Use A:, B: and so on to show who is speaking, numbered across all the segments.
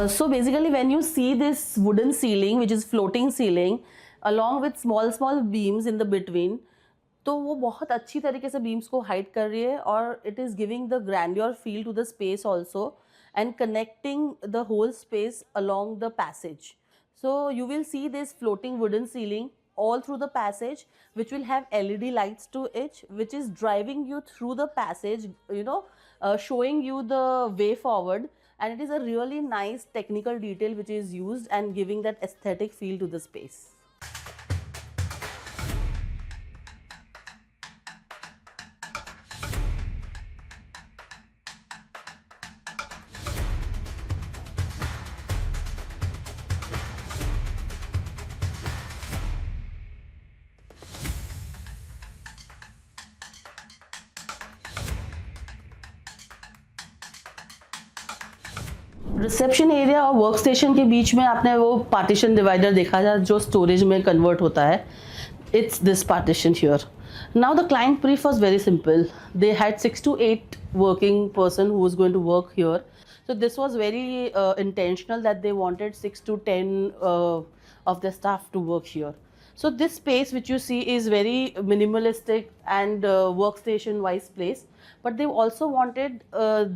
A: So basically when you see this wooden ceiling which is floating ceiling along with small beams in the between, तो वो बहुत अच्छी तरीके से beams को हाइड कर रही है और it is giving the grandeur feel to the space also and connecting the whole space along the passage. So you will see this floating wooden ceiling all through the passage, which will have LED lights to it, which is driving you through the passage, showing you the way forward. And it is a really nice technical detail which is used and giving that aesthetic feel to the space. Reception area और work station के बीच में आपने वो partition divider देखा था जो storage में convert होता है. It's this partition here. Now the client brief was very simple. They had 6 to 8 working person who was going to work here. So this was very intentional that they wanted 6 to 10 of their staff to work here. So this space which you see is very minimalistic and workstation wise place, but they also wanted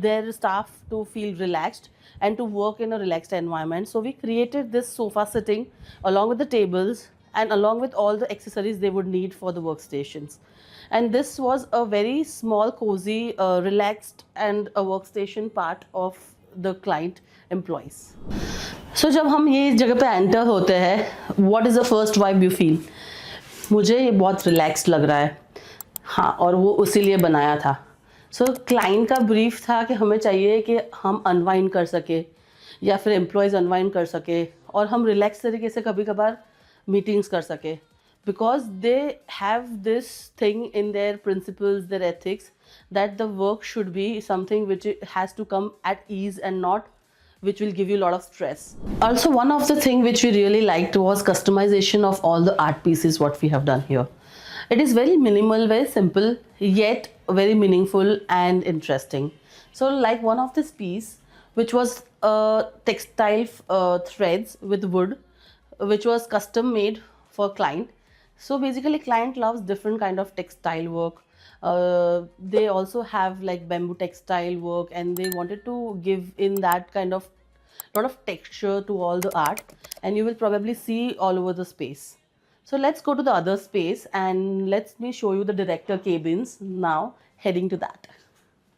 A: their staff to feel relaxed and to work in a relaxed environment. So we created this sofa sitting along with the tables and along with all the accessories they would need for the workstations. And this was a very small, cozy, relaxed and a workstation part of the client employees. So जब हम ये इस जगह पे enter होते हैं, what is the first vibe you feel? मुझे ये बहुत रिलैक्स्ड लग रहा है. हाँ, और वो उसी लिए बनाया था. सो क्लाइंट का ब्रीफ था कि हमें चाहिए कि हम अनवाइंड कर सके या फिर एम्प्लॉयज़ अनवाइंड कर सके और हम रिलैक्स तरीके से कभी कभार मीटिंग्स कर सके, because they have this thing in their principles, their ethics, that the work should be something which has to come at ease and not which will give you a lot of stress. Also, one of the thing which we really liked was customization of all the art pieces what we have done here. It is very minimal, very simple, yet very meaningful and interesting. So like one of this piece which was textile threads with wood, which was custom made for client. So basically client loves different kind of textile work. They also have like bamboo textile work and they wanted to give in that kind of lot of texture to all the art, and you will probably see all over the space. So let's go to the other space and let me show you the director cabins now, heading to that.